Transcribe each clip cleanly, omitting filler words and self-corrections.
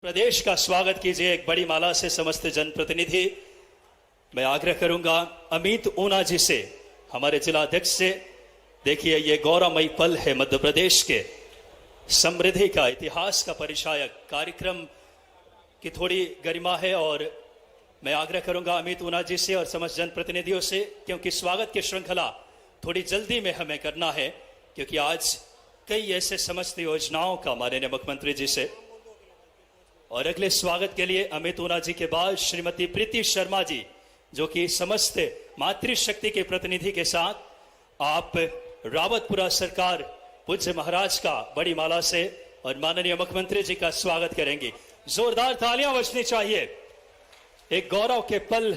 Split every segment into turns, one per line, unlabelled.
प्रदेश का स्वागत कीजिए एक बड़ी माला से समस्त जनप्रतिनिधि। मैं आग्रह करूंगा अमित ऊना जी से, हमारे जिला अध्यक्ष से। देखिए, ये गौरवमयी पल है मध्य प्रदेश के समृद्धि का, इतिहास का परिचायक कार्यक्रम की थोड़ी गरिमा है। और मैं आग्रह करूंगा अमित ऊना जी से और समस्त जनप्रतिनिधियों से, क्योंकि स्वागत की श्रृंखला थोड़ी जल्दी में हमें करना है, क्योंकि आज कई ऐसे समस्त योजनाओं का माननीय मुख्यमंत्री जी से। और अगले स्वागत के लिए अमित ऊना जी के बाद श्रीमती प्रीति शर्मा जी, जो कि समस्त मातृशक्ति के प्रतिनिधि के साथ आप रावतपुरा सरकार पूज्य महाराज का बड़ी माला से और माननीय मुख्यमंत्री जी का स्वागत करेंगे। जोरदार तालियां बजनी चाहिए। एक गौरव के पल,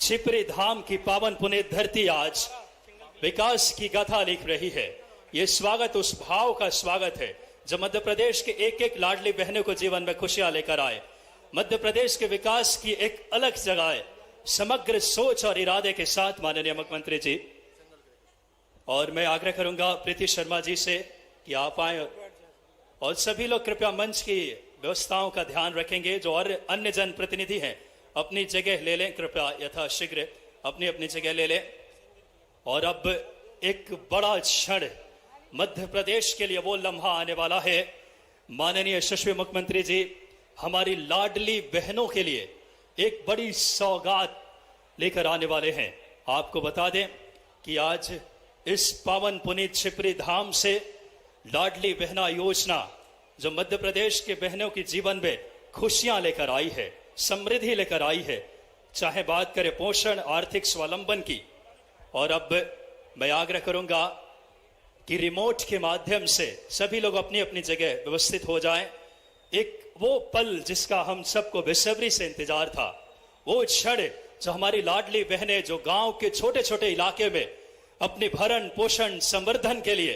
छिपरी धाम की पावन पुनीत धरती आज विकास की गाथा लिख रही है। यह स्वागत उस भाव का स्वागत है जो मध्य प्रदेश के एक एक लाडली बहनों को जीवन में खुशियां लेकर आए। मध्य प्रदेश के विकास की एक अलग जगह है, समग्र सोच और इरादे के साथ माननीय मुख्यमंत्री जी। और मैं आग्रह करूंगा प्रीति शर्मा जी से कि आप आए और सभी लोग कृपया मंच की व्यवस्थाओं का ध्यान रखेंगे। जो और अन्य जनप्रतिनिधि हैं अपनी जगह ले लें, कृपया यथाशीघ्र अपनी अपनी जगह ले लें। और अब एक बड़ा क्षण मध्य प्रदेश के लिए वो लम्हा आने वाला है। माननीय यशस्वी मुख्यमंत्री जी हमारी लाडली बहनों के लिए एक बड़ी सौगात लेकर आने वाले हैं। आपको बता दें कि आज इस पावन पुनीत छिपरी धाम से लाडली बहना योजना, जो मध्य प्रदेश के बहनों के जीवन में खुशियां लेकर आई है, समृद्धि लेकर आई है, चाहे बात करें पोषण, आर्थिक स्वावलंबन की। और अब मैं आग्रह करूंगा कि रिमोट के माध्यम से सभी लोग अपनी अपनी जगह व्यवस्थित हो जाएं। एक वो पल जिसका हम सबको बेसब्री से इंतजार था, वो क्षण जो हमारी लाडली बहनें जो गांव के छोटे छोटे इलाके में अपनी भरण पोषण संवर्धन के लिए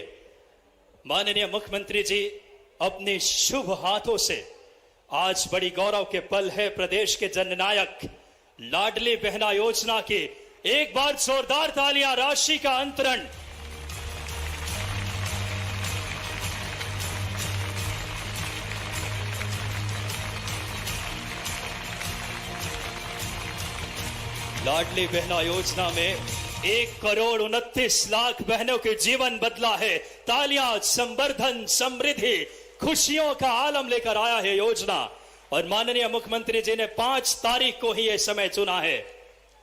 माननीय मुख्यमंत्री जी अपने शुभ हाथों से आज बड़ी गौरव के पल है प्रदेश के जननायक लाडली बहना योजना की। एक बार जोरदार तालियां, राशि का अंतरण। लाडली बहना योजना में 1,29,00,000 बहनों के जीवन बदला है। तालियां, संवर्धन, समृद्धि, खुशियों का आलम लेकर आया है योजना। और माननीय मुख्यमंत्री जी ने 5 तारीख को ही यह समय चुना है।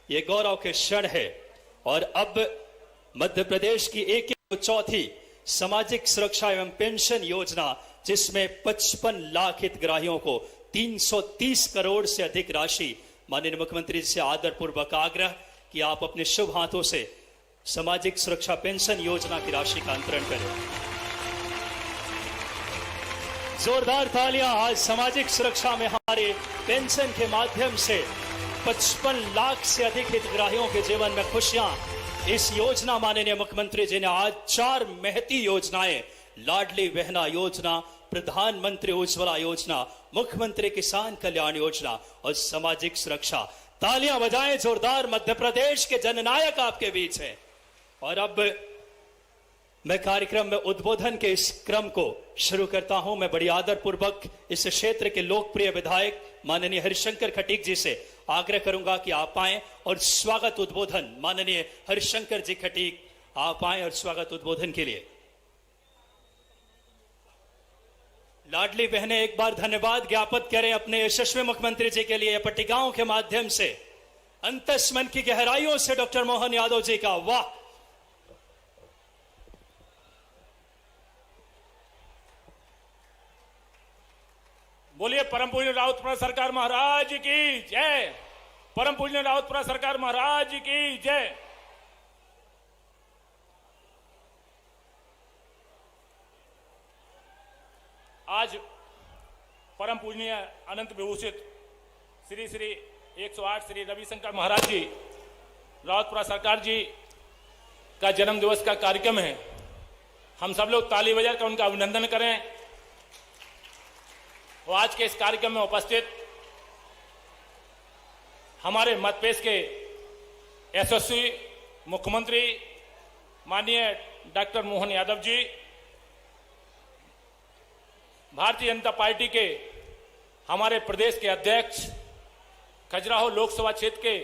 यह गौरव के क्षण है। और अब मध्य प्रदेश की एक चौथी सामाजिक सुरक्षा एवं पेंशन योजना, जिसमें 55 लाख हितग्राहियों को 330 करोड़ से अधिक राशि, माननीय मुख्यमंत्री जी से आदरपूर्वक आग्रह कि आप अपने शुभ हाथों से सामाजिक सुरक्षा पेंशन योजना की राशि का अंतरण करें। जोरदार तालियां। आज सामाजिक सुरक्षा में हमारे पेंशन के माध्यम से 55 लाख से अधिक हितग्राहियों के जीवन में खुशियां। इस योजना माननीय मुख्यमंत्री जी ने आज 4 महती योजनाएं, लाडली बहना योजना, प्रधानमंत्री उज्ज्वला योजना, मुख्यमंत्री किसान कल्याण योजना और सामाजिक सुरक्षा। तालियां बजाएं जोरदार। मध्य प्रदेश के जननायक आपके बीच हैं। और अब मैं कार्यक्रम में उद्बोधन के इस क्रम को शुरू करता हूं। मैं बड़ी आदरपूर्वक इस क्षेत्र के लोकप्रिय विधायक माननीय हरिशंकर खटीक जी से आग्रह करूंगा कि आप आएं और स्वागत उद्बोधन, माननीय हरिशंकर जी खटीक आप आएं और स्वागत उद्बोधन के लिए। लाडली बहनें एक बार धन्यवाद ज्ञापित करें अपने यशस्वी मुख्यमंत्री जी के लिए पट्टिकाओं के माध्यम से। अंतस्मन की गहराइयों से डॉक्टर मोहन यादव जी का वाह।
बोलिए परम पूज्य रावतपुरा सरकार महाराज की जय। परम पूज्य रावतपुरा सरकार महाराज की जय। आज परम पूजनीय अनंत विभूषित श्री श्री 108 श्री रविशंकर महाराज जी रावतपुरा सरकार जी का जन्म दिवस का कार्यक्रम है। हम सब लोग ताली बजाकर उनका अभिनंदन करें। वो आज के इस कार्यक्रम में उपस्थित हमारे मध्यप्रदेश के यशस्वी मुख्यमंत्री माननीय डॉक्टर मोहन यादव जी, भारतीय जनता पार्टी के हमारे प्रदेश के अध्यक्ष, खजुराहो लोकसभा क्षेत्र के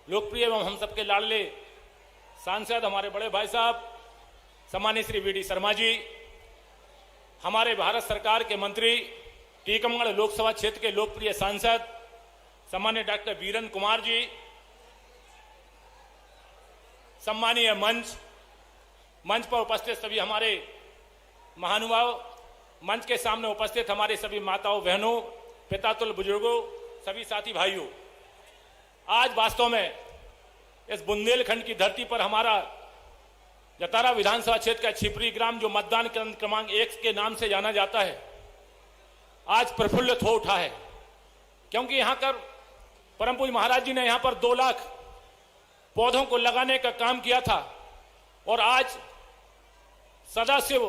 लोकप्रिय एवं हम सबके लाडले सांसद हमारे बड़े भाई साहब सम्मानित श्री वी डी शर्मा जी, हमारे भारत सरकार के मंत्री, टीकमगढ़ लोकसभा क्षेत्र के लोकप्रिय सांसद सम्मानित डॉक्टर वीरेंद्र कुमार जी, सम्मानीय मंच पर उपस्थित सभी हमारे महानुभाव, मंच के सामने उपस्थित हमारे सभी माताओं बहनों, पितातुल्य बुजुर्गों, सभी साथी भाइयों, आज वास्तव में इस बुंदेलखंड की धरती पर हमारा जतारा विधानसभा क्षेत्र का छिपरी ग्राम, जो मतदान केंद्र क्रमांक 1 के नाम से जाना जाता है, आज प्रफुल्लित हो उठा है, क्योंकि यहां पर परम पूज्य महाराज जी ने यहां पर 2 लाख पौधों को लगाने का काम किया था और आज सदाशिव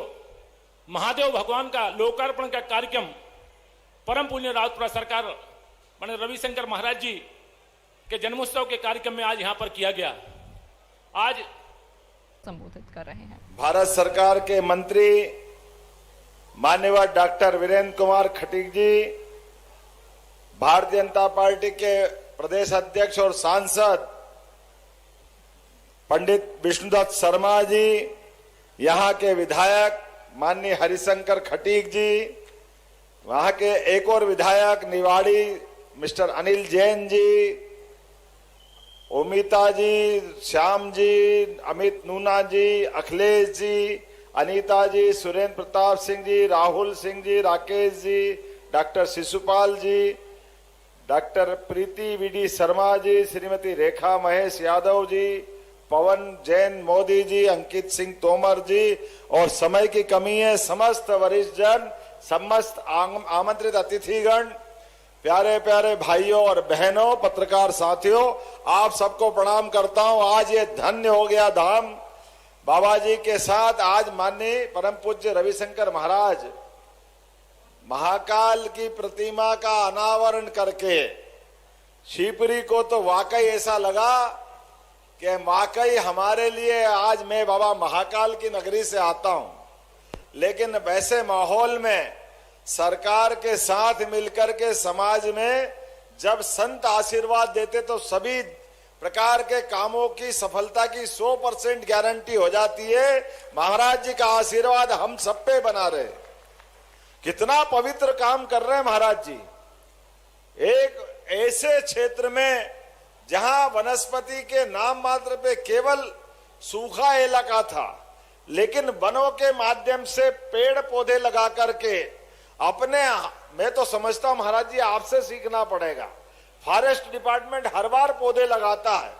महादेव भगवान का लोकार्पण का कार्यक्रम परम पूज्य राजपुरा सरकार पंडित रविशंकर महाराज जी के जन्मोत्सव के कार्यक्रम में आज यहां पर किया गया। आज
संबोधित कर रहे हैं
भारत सरकार के मंत्री माननीय डॉक्टर वीरेंद्र कुमार खटीक जी, भारतीय जनता पार्टी के प्रदेश अध्यक्ष और सांसद पंडित विष्णुदत्त शर्मा जी, यहाँ के विधायक माननीय हरिशंकर खटीक जी, वहां के एक और विधायक निवाड़ी मिस्टर अनिल जैन जी, ओमिता जी, श्याम जी, अमित नूना जी, अखिलेश जी, अनीता जी, सुरेंद्र प्रताप सिंह जी, राहुल सिंह जी, राकेश जी, डॉक्टर शिशुपाल जी, डॉक्टर प्रीति वीडी शर्मा जी, श्रीमती रेखा महेश यादव जी, पवन जैन मोदी जी, अंकित सिंह तोमर जी, और समय की कमी है, समस्त वरिष्ठ जन, समस्त आमंत्रित अतिथिगण, प्यारे प्यारे भाइयों और बहनों, पत्रकार साथियों, आप सबको प्रणाम करता हूं। आज ये धन्य हो गया धाम, बाबा जी के साथ आज माननीय परम पूज्य रविशंकर महाराज महाकाल की प्रतिमा का अनावरण करके शिवपुरी को तो वाकई ऐसा लगा कि वाकई हमारे लिए आज मैं बाबा महाकाल की नगरी से आता हूं, लेकिन वैसे माहौल में सरकार के साथ मिलकर के समाज में जब संत आशीर्वाद देते तो सभी प्रकार के कामों की सफलता की 100% गारंटी हो जाती है। महाराज जी का आशीर्वाद हम सब पे बना रहे। कितना पवित्र काम कर रहे हैं महाराज जी। एक ऐसे क्षेत्र में जहां वनस्पति के नाम मात्र पे केवल सूखा इलाका था, लेकिन वनों के माध्यम से पेड़ पौधे लगा करके अपने, मैं तो समझता हूं महाराज जी आपसे सीखना पड़ेगा। फॉरेस्ट डिपार्टमेंट हर बार पौधे लगाता है,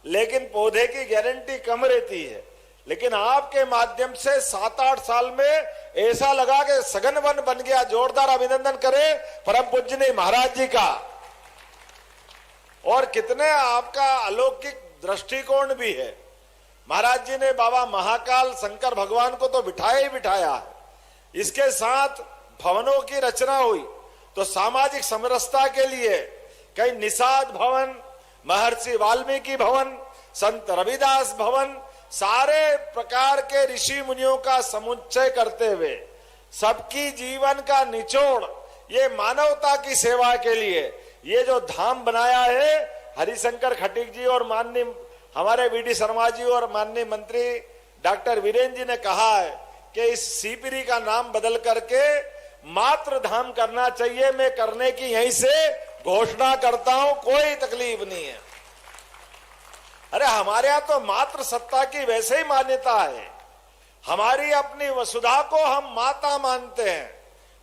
लेकिन पौधे की गारंटी कम रहती है, लेकिन आपके माध्यम से 7-8 साल में ऐसा लगा कि सघन वन बन गया। जोरदार अभिनंदन करें परम पूज्य महाराज जी का। और कितने आपका अलौकिक दृष्टिकोण भी है। महाराज जी ने बाबा महाकाल शंकर भगवान को तो बिठाया ही बिठाया है। इसके साथ भवनों की रचना हुई तो सामाजिक समरसता के लिए कई निषाद भवन, महर्षि वाल्मीकि भवन, संत रविदास भवन, सारे प्रकार के ऋषि मुनियों का समुच्चय करते हुए सबकी जीवन का निचोड़ ये मानवता की सेवा के लिए ये जो धाम बनाया है, हरिशंकर खटीक जी और माननीय हमारे वी डी शर्मा जी और माननीय मंत्री डॉक्टर वीरेंद्र जी ने कहा है कि इस शिवपुरी का नाम बदल करके मात्र धाम करना चाहिए। मैं करने की यहीं से घोषणा करता हूं, कोई तकलीफ नहीं है। अरे हमारे यहां तो मात्र सत्ता की वैसे ही मान्यता है। हमारी अपनी वसुधा को हम माता मानते हैं,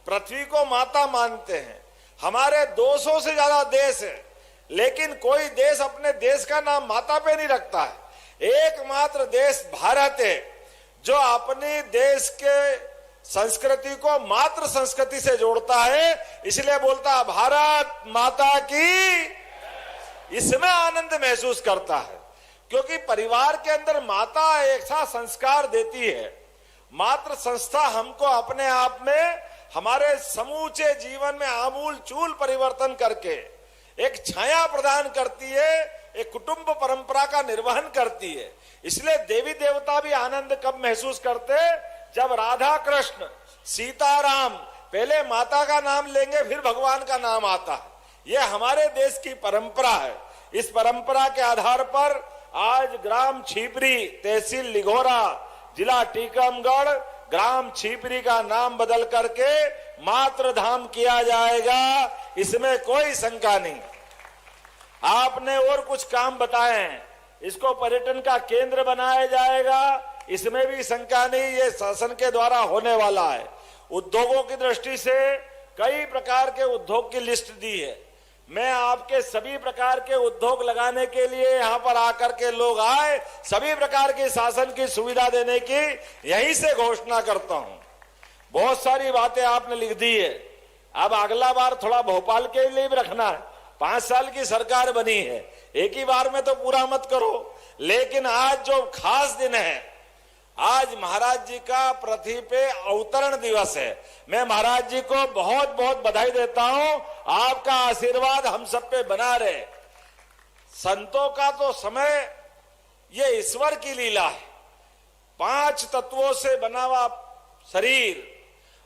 पृथ्वी को माता मानते हैं। हमारे 200 से ज्यादा देश है, लेकिन कोई देश अपने देश का नाम माता पे नहीं रखता है। एकमात्र देश भारत है जो अपने देश के संस्कृति को मात्र संस्कृति से जोड़ता है, इसलिए बोलता है भारत माता की। इसमें आनंद महसूस करता है, क्योंकि परिवार के अंदर माता ऐसा संस्कार देती है। मात्र संस्था हमको अपने आप में हमारे समूचे जीवन में आमूल चूल परिवर्तन करके एक छाया प्रदान करती है, एक कुटुंब परंपरा का निर्वहन करती है। इसलिए देवी देवता भी आनंद कब महसूस करते, जब राधा कृष्ण, सीताराम, पहले माता का नाम लेंगे फिर भगवान का नाम आता है। यह हमारे देश की परंपरा है। इस परंपरा के आधार पर आज ग्राम छिपरी, तहसील लिघोरा, जिला टीकमगढ़, ग्राम छिपरी का नाम बदल करके मातृ धाम किया जाएगा, इसमें कोई शंका नहीं। आपने और कुछ काम बताए हैं, इसको पर्यटन का केंद्र बनाया जाएगा, इसमें भी शंका नहीं, ये शासन के द्वारा होने वाला है। उद्योगों की दृष्टि से कई प्रकार के उद्योग की लिस्ट दी है। मैं आपके सभी प्रकार के उद्योग लगाने के लिए यहां पर आकर के लोग आए, सभी प्रकार की शासन की सुविधा देने की यहीं से घोषणा करता हूं। बहुत सारी बातें आपने लिख दी है, अब अगला बार थोड़ा भोपाल के लिए भी रखना है। 5 साल की सरकार बनी है, एक ही बार में तो पूरा मत करो। लेकिन आज जो खास दिन है, आज महाराज जी का पृथ्वी पे अवतरण दिवस है। मैं महाराज जी को बहुत बहुत बधाई देता हूं, आपका आशीर्वाद हम सब पे बना रहे। संतों का तो समय ये ईश्वर की लीला है। 5 तत्वों से बना हुआ शरीर,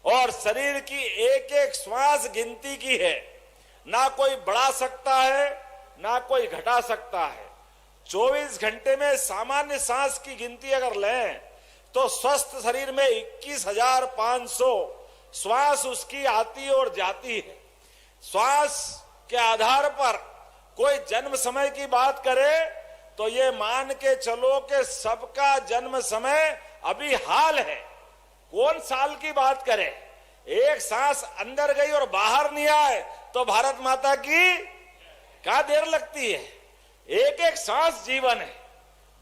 और शरीर की एक एक श्वास गिनती की है, ना कोई बढ़ा सकता है ना कोई घटा सकता है। 24 घंटे में सामान्य सांस की गिनती अगर लें तो स्वस्थ शरीर में 21,500 श्वास उसकी आती और जाती है। श्वास के आधार पर कोई जन्म समय की बात करे तो ये मान के चलो कि सबका जन्म समय अभी हाल है। कौन साल की बात करे, एक सांस अंदर गई और बाहर नहीं आए तो भारत माता की क्या देर लगती है। एक एक सांस जीवन है,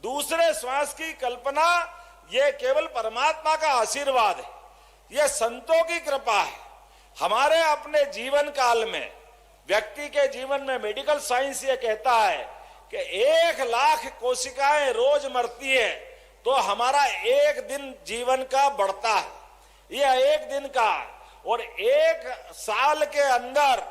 दूसरे श्वास की कल्पना ये केवल परमात्मा का आशीर्वाद है, ये संतों की कृपा है। हमारे अपने जीवन काल में, व्यक्ति के जीवन में मेडिकल साइंस ये कहता है कि 1,00,000 कोशिकाएं रोज मरती है तो हमारा एक दिन जीवन का बढ़ता है, यह एक दिन का। और 1 साल के अंदर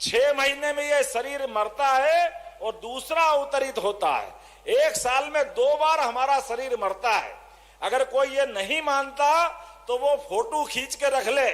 6 महीने में यह शरीर मरता है और दूसरा अवतरित होता है। 1 साल में 2 बार हमारा शरीर मरता है। अगर कोई ये नहीं मानता तो वो फोटो खींच के रख ले,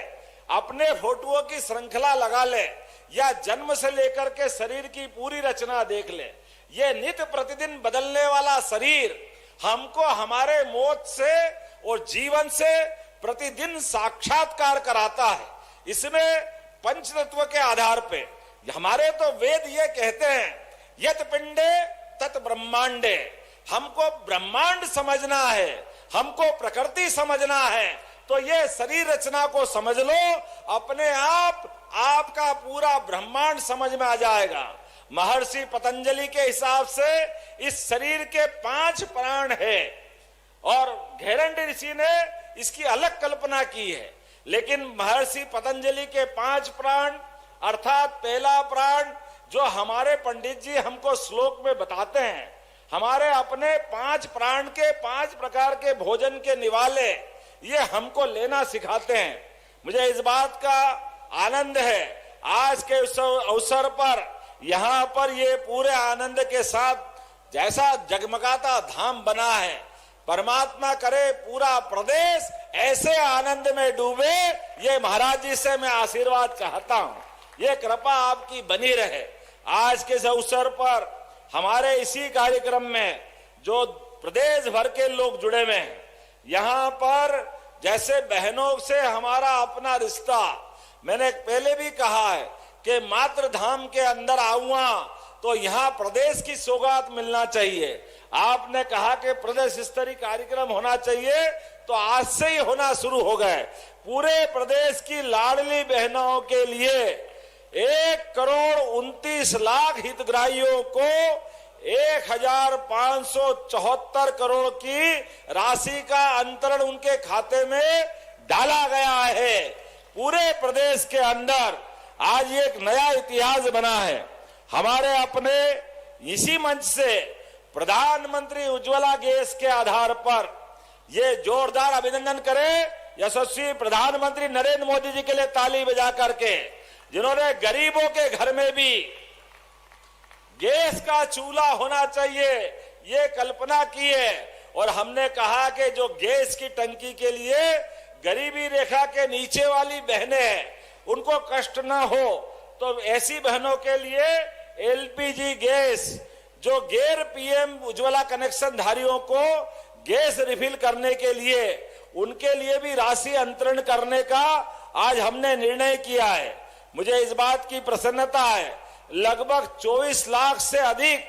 अपने फोटोओं की श्रृंखला लगा ले, या जन्म से लेकर के शरीर की पूरी रचना देख ले। ये नित्य प्रतिदिन बदलने वाला शरीर हमको हमारे मौत से और जीवन से प्रतिदिन साक्षात्कार कराता है। इसमें पंचतत्व के आधार पे हमारे तो वेद ये कहते हैं, यत पिंडे तत ब्रह्मांडे। हमको ब्रह्मांड समझना है, हमको प्रकृति समझना है, तो ये शरीर रचना को समझ लो, अपने आप आपका पूरा ब्रह्मांड समझ में आ जाएगा। महर्षि पतंजलि के हिसाब से इस शरीर के 5 प्राण है, और घेरंडी ऋषि ने इसकी अलग कल्पना की है। लेकिन महर्षि पतंजलि के 5 प्राण, अर्थात पहला प्राण जो हमारे पंडित जी हमको श्लोक में बताते हैं, हमारे अपने 5 प्राण के 5 प्रकार के भोजन के निवाले ये हमको लेना सिखाते हैं। मुझे इस बात का आनंद है आज के अवसर पर यहाँ पर ये पूरे आनंद के साथ जैसा जगमगाता धाम बना है, परमात्मा करे पूरा प्रदेश ऐसे आनंद में डूबे, ये महाराज जी से मैं आशीर्वाद चाहता हूँ। ये कृपा आपकी बनी रहे। आज के इस अवसर पर हमारे इसी कार्यक्रम में जो प्रदेश भर के लोग जुड़े हुए हैं, यहाँ पर जैसे बहनों से हमारा अपना रिश्ता, मैंने पहले भी कहा है कि मातृ धाम के अंदर आऊंगा तो यहाँ प्रदेश की सौगात मिलना चाहिए। आपने कहा कि प्रदेश स्तरीय कार्यक्रम होना चाहिए, तो आज से ही होना शुरू हो गए। पूरे प्रदेश की लाडली बहनों के लिए 1,29,00,000 हितग्राहियों को 1,574 करोड़ की राशि का अंतरण उनके खाते में डाला गया है। पूरे प्रदेश के अंदर आज एक नया इतिहास बना है। हमारे अपने इसी मंच से प्रधानमंत्री उज्ज्वला गैस के आधार पर ये जोरदार अभिनंदन करें यशस्वी प्रधानमंत्री नरेंद्र मोदी जी के लिए ताली बजा करके, जिन्होंने गरीबों के घर में भी गैस का चूल्हा होना चाहिए ये कल्पना की है। और हमने कहा कि जो गैस की टंकी के लिए गरीबी रेखा के नीचे वाली बहनें हैं, उनको कष्ट ना हो, तो ऐसी बहनों के लिए एलपीजी गैस, जो गैर पीएम उज्ज्वला कनेक्शन धारियों को गैस रिफिल करने के लिए, उनके लिए भी राशि अंतरण करने का आज हमने निर्णय किया है। मुझे इस बात की प्रसन्नता है, लगभग 24 लाख से अधिक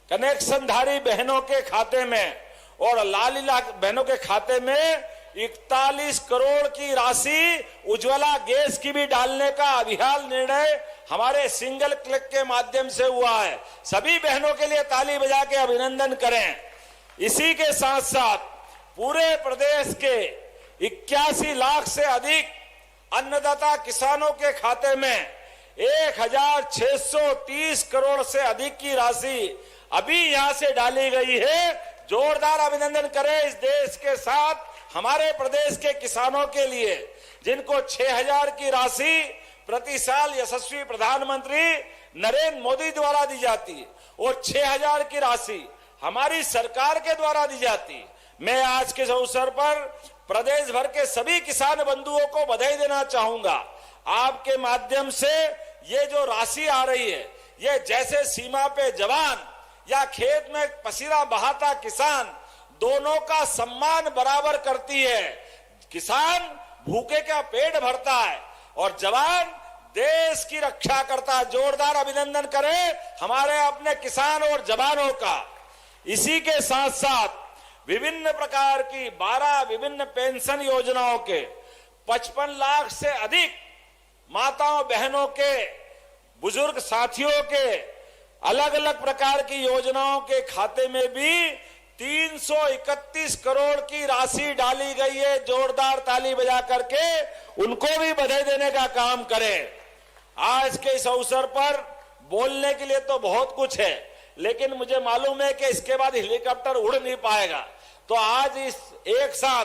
कनेक्शनधारी बहनों के खाते में और लाली लाख बहनों के खाते में 41 करोड़ की राशि उज्ज्वला गैस की भी डालने का अभियान निर्णय हमारे सिंगल क्लिक के माध्यम से हुआ है। सभी बहनों के लिए ताली बजा के अभिनंदन करें। इसी के साथ साथ पूरे प्रदेश के 81 लाख से अधिक अन्नदाता किसानों के खाते में 1630 करोड़ से अधिक की राशि अभी यहां से डाली गई है। जोरदार अभिनंदन करें इस देश के साथ हमारे प्रदेश के किसानों के लिए, जिनको 6000 की राशि प्रति साल यशस्वी प्रधानमंत्री नरेंद्र मोदी द्वारा दी जाती और 6000 की राशि हमारी सरकार के द्वारा दी जाती। मैं आज के अवसर पर प्रदेश भर के सभी किसान बंधुओं को बधाई देना चाहूंगा। आपके माध्यम से ये जो राशि आ रही है, ये जैसे सीमा पे जवान या खेत में पसीना बहाता किसान, दोनों का सम्मान बराबर करती है। किसान भूखे का पेट भरता है और जवान देश की रक्षा करता है। जोरदार अभिनंदन करें हमारे अपने किसान और जवानों का। इसी के साथ साथ विभिन्न प्रकार की 12 विभिन्न पेंशन योजनाओं के 55 लाख से अधिक माताओं बहनों के, बुजुर्ग साथियों के अलग अलग प्रकार की योजनाओं के खाते में भी 331 करोड़ की राशि डाली गई है। जोरदार ताली बजा करके उनको भी बधाई देने का काम करें। आज के इस अवसर पर बोलने के लिए तो बहुत कुछ है, लेकिन मुझे मालूम है कि इसके बाद हेलीकॉप्टर उड़ नहीं पाएगा, तो आज इस एक साथ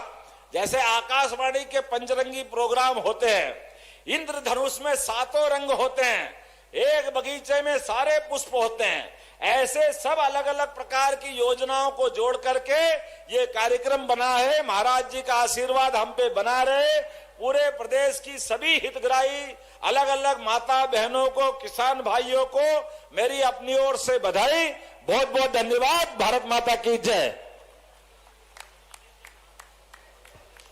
जैसे आकाशवाणी के पंचरंगी प्रोग्राम होते हैं, इंद्रधनुष में 7 रंग होते हैं, एक बगीचे में सारे पुष्प होते हैं, ऐसे सब अलग अलग प्रकार की योजनाओं को जोड़ करके ये कार्यक्रम बना है। महाराज जी का आशीर्वाद हम पे बना रहे। पूरे प्रदेश की सभी हितग्राही अलग अलग माता बहनों को, किसान भाइयों को मेरी अपनी ओर से बधाई। बहुत बहुत धन्यवाद। भारत माता की जय।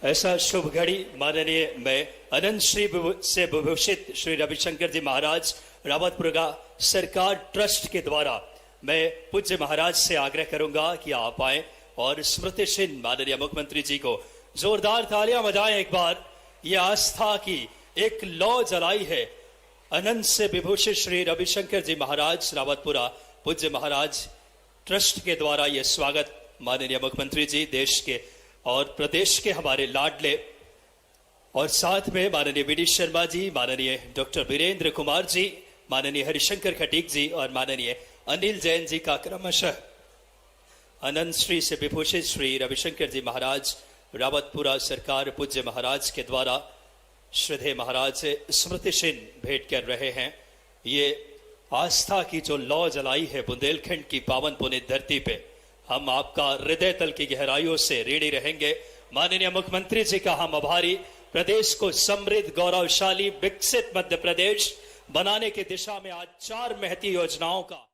ऐसा शुभ घड़ी माननीय मैं अनंत श्री से विभूषित श्री रविशंकर जी महाराज रावतपुरा सरकार ट्रस्ट के द्वारा मैं पूज्य महाराज से आग्रह करूंगा कि आप आए और स्मृतिचिन्ह माननीय मुख्यमंत्री जी को जोरदार तालियां बजाएं। एक बार ये आस्था की एक लौ जलाई है। अनंत से विभूषित श्री रविशंकर जी महाराज रावतपुरा पूज्य महाराज ट्रस्ट के द्वारा ये स्वागत माननीय मुख्यमंत्री जी, देश के और प्रदेश के हमारे लाडले, और साथ में माननीय वी डी शर्मा जी, माननीय डॉक्टर वीरेंद्र कुमार जी, माननीय हरिशंकर खटीक जी और माननीय अनिल जैन जी का क्रमशः अनंत श्री से विभूषित श्री रविशंकर जी महाराज रावतपुरा सरकार पूज्य महाराज के द्वारा श्रद्धेय महाराज स्मृति चिन्ह भेंट कर रहे हैं। ये आस्था की जो लौ जलाई है बुंदेलखंड की पावन पुनीत धरती पे, हम आपका हृदय तल की गहराइयों से ऋणी रहेंगे। माननीय मुख्यमंत्री जी का हम आभारी। प्रदेश को समृद्ध, गौरवशाली, विकसित मध्य प्रदेश बनाने की दिशा में आज 4 महती योजनाओं का